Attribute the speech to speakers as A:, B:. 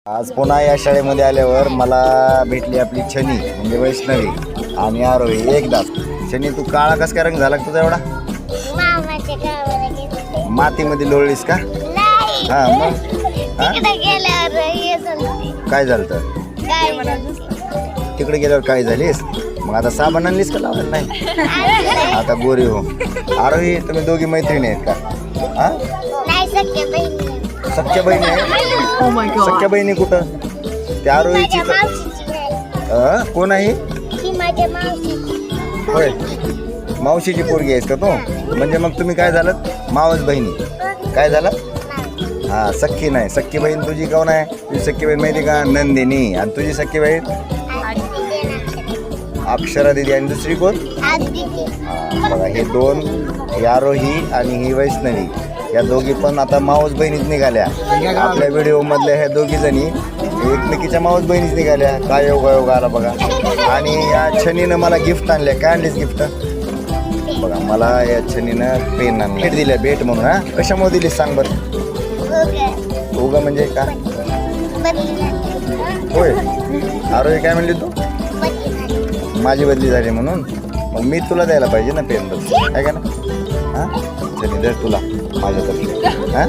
A: आज पुन्हा या शाळेमध्ये आल्यावर मला भेटली आपली छनी म्हणजे वैष्णवी आणि आरोही एकदाच. शनी तू काळा कस काय रंग झाला तुझा एवढा?
B: मामाच्या गावाला गेले.
A: मातीमध्ये लोळलीस का?
B: नाही.
A: हा मग हा?
B: तिकडे गेल्यावर हे झालं.
A: काय झालं तर
B: काय झालं?
A: तिकडे गेल्यावर काय झालीस? मग आता साबण आणलीस का लावायला? नाही आता गोरी हो. आरोही तुम्ही दोघी मैत्रिणी आहेत का? हा
B: नाही सख्या बहिणी.
A: सख्या बहिणी आहे? सख्या बहिणी कुठं? त्या आरोहीची
B: माझ्या मावशीची नाही.
A: कोण आहे?
B: ती माझ्या मावशीची.
A: होय मावशीची पोरगी आहेस का तू? म्हणजे मग तुम्ही काय झालं? मावस बहिणी काय झालं?
B: नाही.
A: हा सख्खी नाही. सख्खी बहीण तुझी कोण आहे? तुझी सख्खी बहीण माहिती का? नंदिनी. आणि तुझी सख्खी बहीण अक्षरा दिदी. आणि दुसरी कोण?
B: आदिती.
A: हा बघा हे दोन, ही आरोही आणि ही वैष्णवी, या दोघी पण आता मावस बहिणीच निघाल्या. आपल्या व्हिडिओ मधल्या ह्या दोघी जणी एकमेकीच्या मावस बहिणीच निघाल्या. काय योग आला बघा. आणि या छनीनं मला गिफ्ट आणल्या. काय आणलीस गिफ्ट? बघा मला या छनीनं पेन आणली. भेट दिल्या भेट म्हणून. हा कशामुळे दिलीस सांग बरं? उगा म्हणजे का? होय आरोही काय म्हणली तू? माझी बदली झाली म्हणून. मग मी तुला द्यायला पाहिजे ना पेन बस काय का ना? हां चल दर तुला माझ्यातर्फे. हां